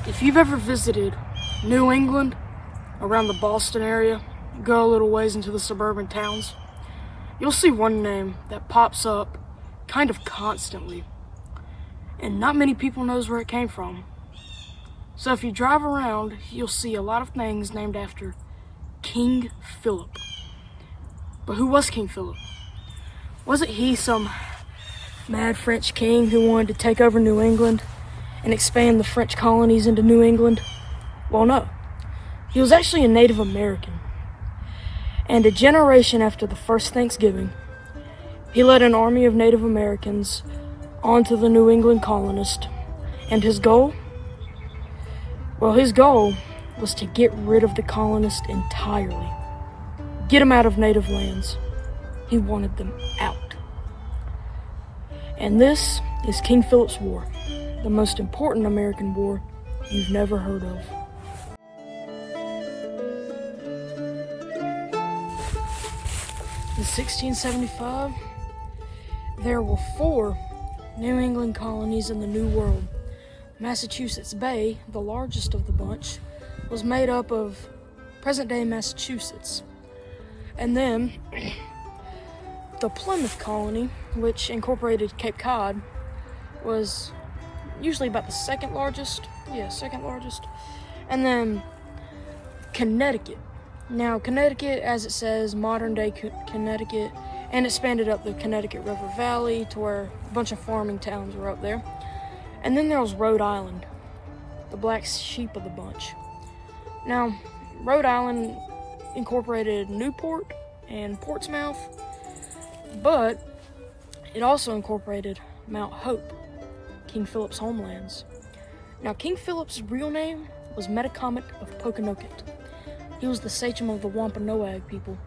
If you've ever visited New England, around the Boston area, go a little ways into the suburban towns, you'll see one name that pops up kind of constantly, and not many people knows where it came from. So if you drive around, you'll see a lot of things named after King Philip. But who was King Philip? Wasn't he some mad French king who wanted to take over New England and expand the French colonies into New England? Well, no. He was actually a Native American. And a generation after the first Thanksgiving, he led an army of Native Americans onto the New England colonists. And his goal? Well, his goal was to get rid of the colonists entirely. Get them out of native lands. He wanted them out. And this is King Philip's War, the most important American war you've never heard of. In 1675, there were 4 New England colonies in the New World. Massachusetts Bay, the largest of the bunch, was made up of present-day Massachusetts. And then the Plymouth colony, which incorporated Cape Cod, was usually about the second largest. And then Connecticut. Now, Connecticut, as it says, modern-day Connecticut, and expanded up the Connecticut River Valley to where a bunch of farming towns were up there. And then there was Rhode Island, the black sheep of the bunch. Now, Rhode Island incorporated Newport and Portsmouth, but it also incorporated Mount Hope, King Philip's homelands. Now, King Philip's real name was Metacomet of Pokanoket. He was the sachem of the Wampanoag people.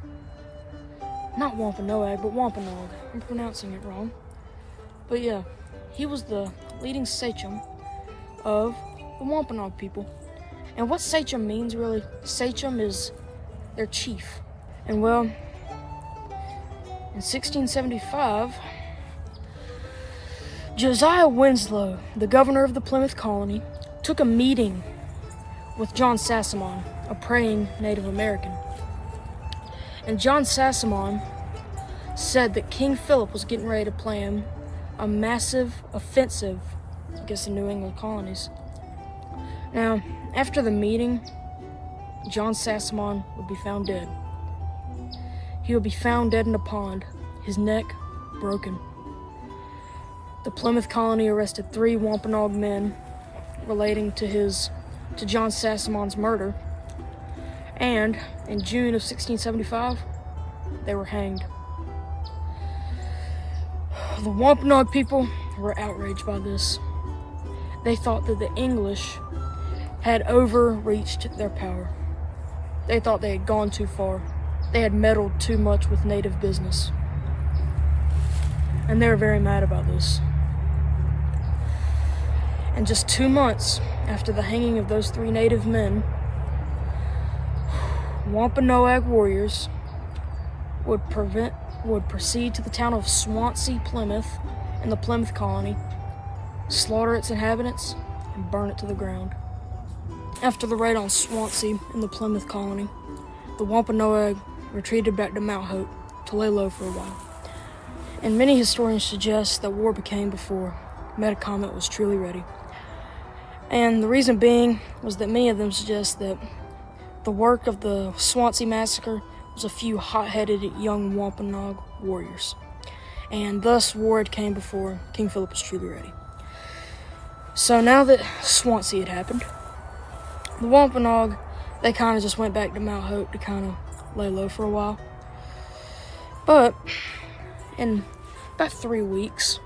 Not Wampanoag, but Wampanoag. I'm pronouncing it wrong. But yeah, he was the leading sachem of the Wampanoag people. And what sachem means, really? Sachem is their chief. And well, in 1675, Josiah Winslow, the governor of the Plymouth colony, took a meeting with John Sassamon, a praying Native American. And John Sassamon said that King Philip was getting ready to plan a massive offensive against the New England colonies. Now, after the meeting, John Sassamon would be found dead. He would be found dead in a pond, his neck broken. The Plymouth colony arrested 3 Wampanoag men relating to John Sassamon's murder, and in June of 1675, they were hanged. The Wampanoag people were outraged by this. They thought that the English had overreached their power. They thought they had gone too far. They had meddled too much with native business. And they were very mad about this. And just 2 months after the hanging of those 3 native men, Wampanoag warriors would proceed to the town of Swansea, Plymouth, in the Plymouth colony, slaughter its inhabitants, and burn it to the ground. After the raid on Swansea in the Plymouth colony, the Wampanoag retreated back to Mount Hope to lay low for a while. And many historians suggest that war became before Metacomet was truly ready. And the reason being was that many of them suggest that the work of the Swansea massacre was a few hot-headed young Wampanoag warriors. And thus war had came before King Philip was truly ready. So now that Swansea had happened, the Wampanoag, they kind of just went back to Mount Hope to kind of lay low for a while. But in about 3 weeks,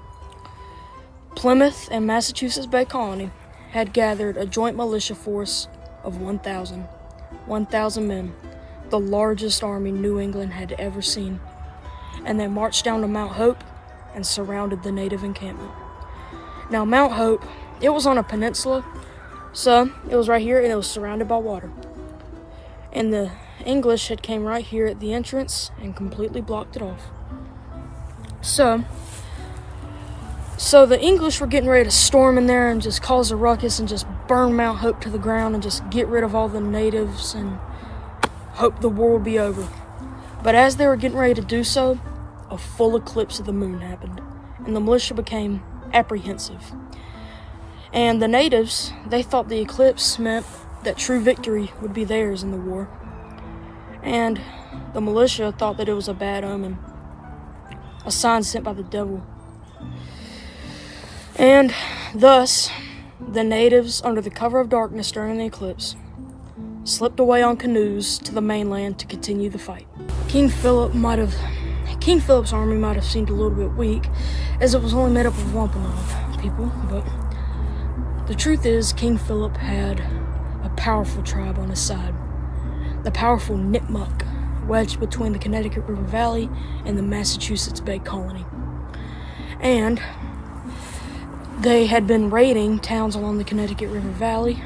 Plymouth and Massachusetts Bay Colony had gathered a joint militia force of 1,000 men, the largest army New England had ever seen. And they marched down to Mount Hope and surrounded the native encampment. Now, Mount Hope, it was on a peninsula, so it was right here and it was surrounded by water. And the English had came right here at the entrance and completely blocked it off. So the English were getting ready to storm in there and just cause a ruckus and just burn Mount Hope to the ground and just get rid of all the natives and hope the war would be over. But as they were getting ready to do so, a full eclipse of the moon happened, and the militia became apprehensive. And the natives, they thought the eclipse meant that true victory would be theirs in the war. And the militia thought that it was a bad omen, a sign sent by the devil. And thus, the natives, under the cover of darkness during the eclipse, slipped away on canoes to the mainland to continue the fight. King Philip's army might have seemed a little bit weak, as it was only made up of Wampanoag people, but the truth is, King Philip had a powerful tribe on his side. The powerful Nipmuc, wedged between the Connecticut River Valley and the Massachusetts Bay Colony. And they had been raiding towns along the Connecticut River Valley.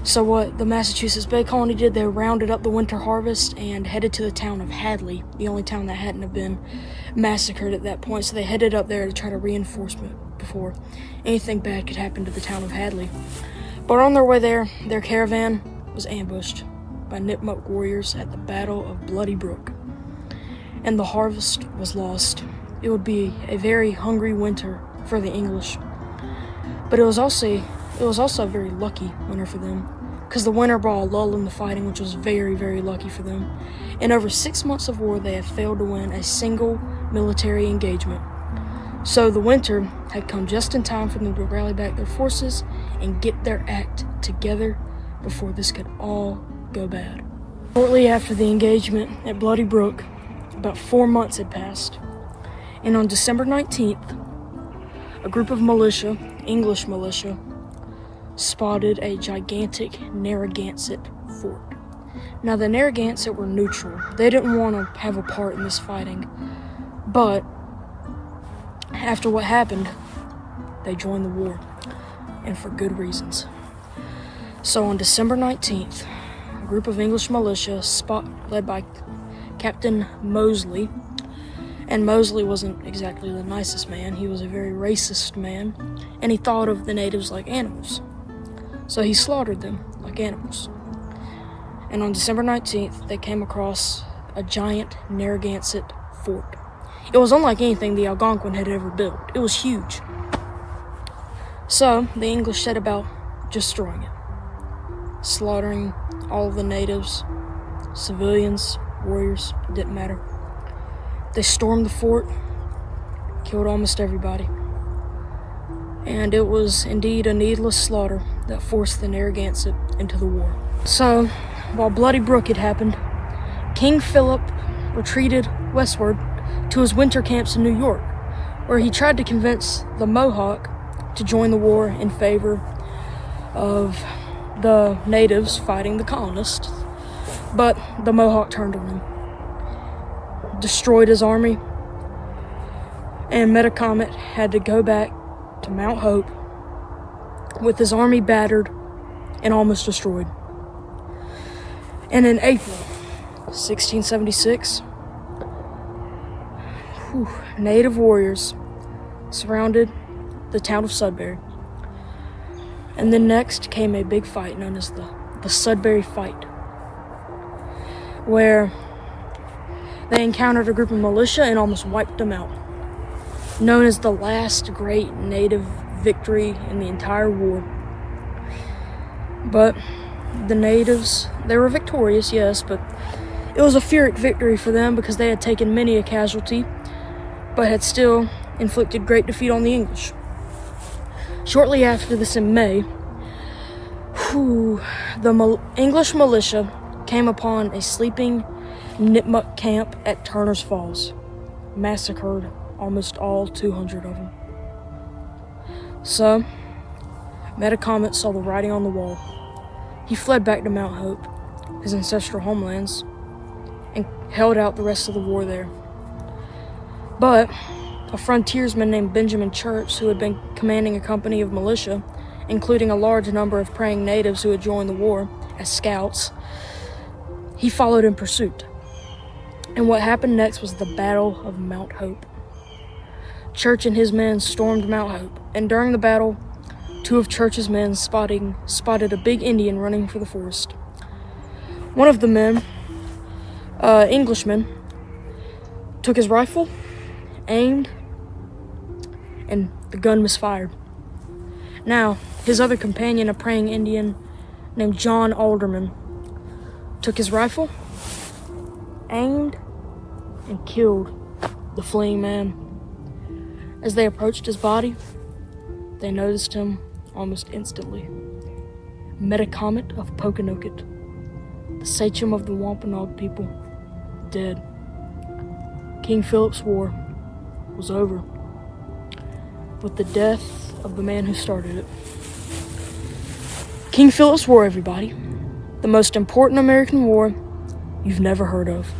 So what the Massachusetts Bay Colony did, they rounded up the winter harvest and headed to the town of Hadley, the only town that hadn't have been massacred at that point. So they headed up there to try to reinforcement before anything bad could happen to the town of Hadley. But on their way there, their caravan was ambushed by Nipmuc warriors at the Battle of Bloody Brook, and the harvest was lost. It would be a very hungry winter for the English, but it was also a very lucky winter for them, because the winter brought a lull in the fighting, which was very, very lucky for them. In over 6 months of war, they had failed to win a single military engagement. So the winter had come just in time for them to rally back their forces and get their act together before this could all go bad. Shortly after the engagement at Bloody Brook, about 4 months had passed, and on December 19th, a group of militia, English militia, spotted a gigantic Narragansett fort. Now, the Narragansett were neutral. They didn't want to have a part in this fighting, but after what happened, they joined the war, and for good reasons. So on December 19th, a group of English militia, led by Captain Mosley, and Mosley wasn't exactly the nicest man. He was a very racist man, and he thought of the natives like animals. So he slaughtered them like animals. And on December 19th, they came across a giant Narragansett fort. It was unlike anything the Algonquin had ever built. It was huge. So the English set about destroying it, slaughtering all of the natives, civilians, warriors, it didn't matter. They stormed the fort, killed almost everybody. And it was indeed a needless slaughter that forced the Narragansett into the war. So, while Bloody Brook had happened, King Philip retreated westward to his winter camps in New York, where he tried to convince the Mohawk to join the war in favor of the natives fighting the colonists. But the Mohawk turned on him, destroyed his army, and Metacomet had to go back to Mount Hope with his army battered and almost destroyed. And in April 1676, native warriors surrounded the town of Sudbury. And then next came a big fight known as the Sudbury Fight, where they encountered a group of militia and almost wiped them out, known as the last great native victory in the entire war. But the natives, they were victorious, yes, but it was a Pyrrhic victory for them because they had taken many a casualty, but had still inflicted great defeat on the English. Shortly after this in May, the English militia came upon a sleeping Nipmuc camp at Turner's Falls, massacred almost all 200 of them. So, Metacomet saw the writing on the wall. He fled back to Mount Hope, his ancestral homelands, and held out the rest of the war there. But a frontiersman named Benjamin Church, who had been commanding a company of militia, including a large number of praying natives who had joined the war as scouts, he followed in pursuit. And what happened next was the Battle of Mount Hope. Church and his men stormed Mount Hope, and during the battle, two of Church's men spotted a big Indian running for the forest. One of the men, Englishman, took his rifle, aimed, and the gun misfired. Now, his other companion, a praying Indian named John Alderman, took his rifle, aimed, and killed the fleeing man. As they approached his body, they noticed him almost instantly. Metacomet of Pokanoket, the sachem of the Wampanoag people, dead. King Philip's War was over with the death of the man who started it. King Philip's War, everybody. The most important American war you've never heard of.